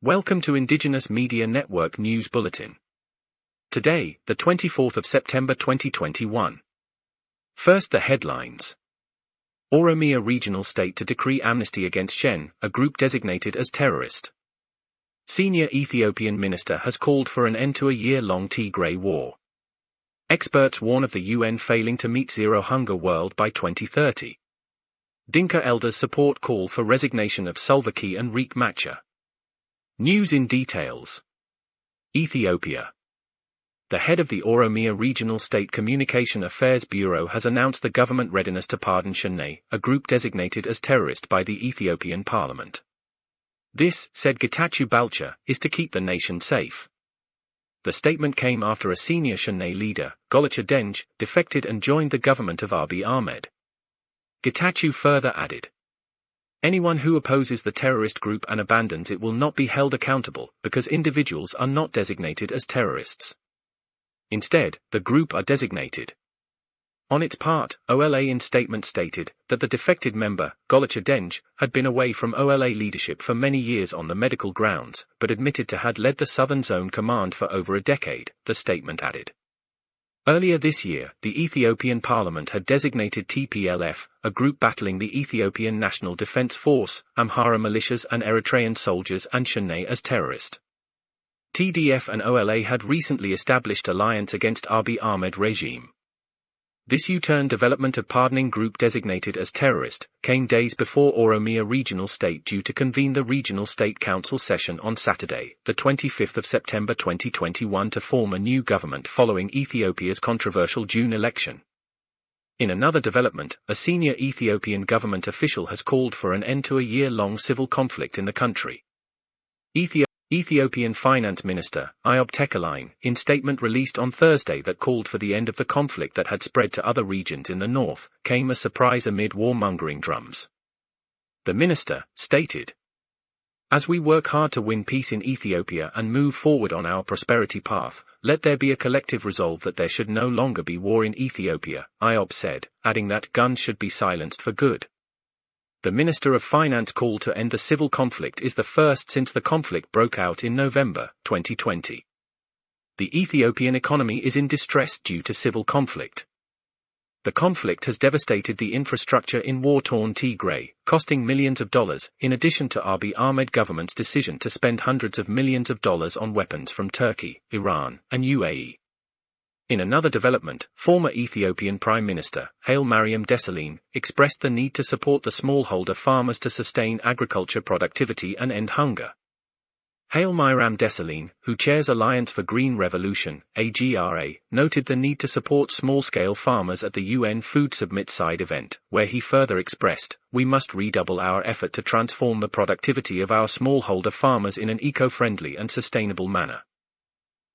Welcome to Indigenous Media Network News Bulletin. Today, the 24th of September 2021. First, the headlines. Oromia Regional State to decree amnesty against Shenne, a group designated as terrorist. Senior Ethiopian minister has called for an end to a year-long Tggraai war. Experts warn of the UN failing to meet zero hunger world by 2030. Dinka elders support call for resignation of Salva and Riek Machar. News in details. Ethiopia. The head of the Oromia Regional State Communication Affairs Bureau has announced the government readiness to pardon Shenne, a group designated as terrorist by the Ethiopian parliament. This, said Getachew Balcha, is to keep the nation safe. The statement came after a senior Shenne leader, Golacha Denge, defected and joined the government of Abiy Ahmed. Getachew further added, "Anyone who opposes the terrorist group and abandons it will not be held accountable, because individuals are not designated as terrorists. Instead, the group are designated." On its part, OLA in statement stated that the defected member, Golacha Denge, had been away from OLA leadership for many years on the medical grounds, but admitted to had led the Southern Zone Command for over a decade, the statement added. Earlier this year, the Ethiopian parliament had designated TPLF, a group battling the Ethiopian National Defense Force, Amhara militias and Eritrean soldiers, and Shenne as terrorist. TDF and OLA had recently established alliance against Abiy Ahmed regime. This U-turn development of pardoning group designated as terrorist came days before Oromia Regional State due to convene the Regional State Council session on Saturday, the 25th of September 2021 to form a new government following Ethiopia's controversial June election. In another development, a senior Ethiopian government official has called for an end to a year-long civil conflict in the country. Ethiopian Finance Minister, Tggraai, in statement released on Thursday that called for the end of the conflict that had spread to other regions in the north, came as surprise amid warmongering drums. The minister stated, "As we work hard to win peace in Ethiopia and move forward on our prosperity path, let there be a collective resolve that there should no longer be war in Ethiopia," Tggraai said, adding that guns should be silenced for good. The Minister of Finance call to end the civil conflict is the first since the conflict broke out in November 2020. The Ethiopian economy is in distress due to civil conflict. The conflict has devastated the infrastructure in war-torn Tggraai, costing millions of dollars, in addition to Abiy Ahmed government's decision to spend hundreds of millions of dollars on weapons from Turkey, Iran, and UAE. In another development, former Ethiopian Prime Minister, Haile Mariam Desalegn, expressed the need to support the smallholder farmers to sustain agriculture productivity and end hunger. Haile Mariam Desalegn, who chairs Alliance for Green Revolution, AGRA, noted the need to support small-scale farmers at the UN Food Summit side event, where he further expressed, "We must redouble our effort to transform the productivity of our smallholder farmers in an eco-friendly and sustainable manner."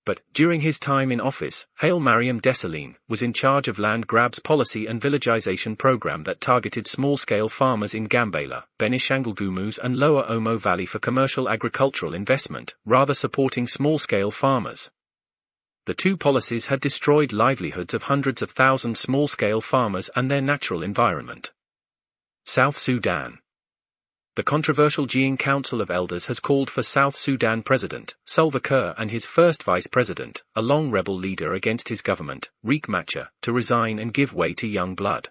But, during his time in office, Haile Mariam Desalegn was in charge of land grabs policy and villagization program that targeted small-scale farmers in Gambela, Benishangul Gumuz and Lower Omo Valley for commercial agricultural investment, rather supporting small-scale farmers. The two policies had destroyed livelihoods of hundreds of thousands small-scale farmers and their natural environment. South Sudan. The controversial Jiang Council of Elders has called for South Sudan President, Salva and his first Vice President, a long rebel leader against his government, Riek Machar, to resign and give way to young blood.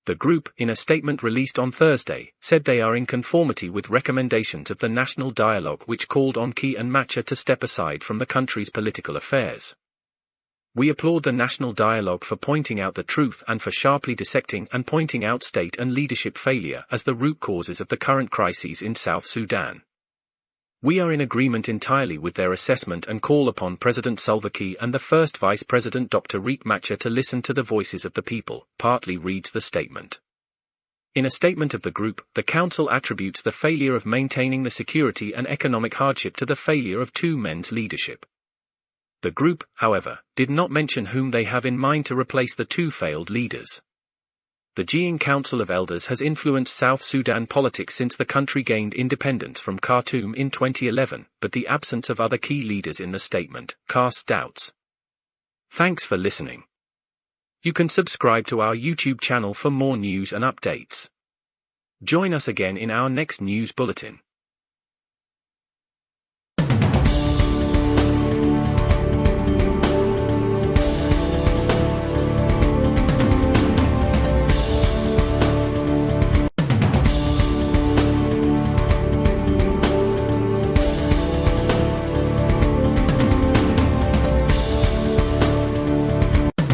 The group, in a statement released on Thursday, said they are in conformity with recommendations of the National Dialogue which called on Kiir and Machar to step aside from the country's political affairs. "We applaud the National Dialogue for pointing out the truth and for sharply dissecting and pointing out state and leadership failure as the root causes of the current crises in South Sudan. We are in agreement entirely with their assessment and call upon President Salva and the First Vice President Dr. Riek Machar to listen to the voices of the people," partly reads the statement. In a statement of the group, the council attributes the failure of maintaining the security and economic hardship to the failure of two men's leadership. The group, however, did not mention whom they have in mind to replace the two failed leaders. The Jiang Council of Elders has influenced South Sudan politics since the country gained independence from Khartoum in 2011, but the absence of other key leaders in the statement casts doubts. Thanks for listening. You can subscribe to our YouTube channel for more news and updates. Join us again in our next news bulletin.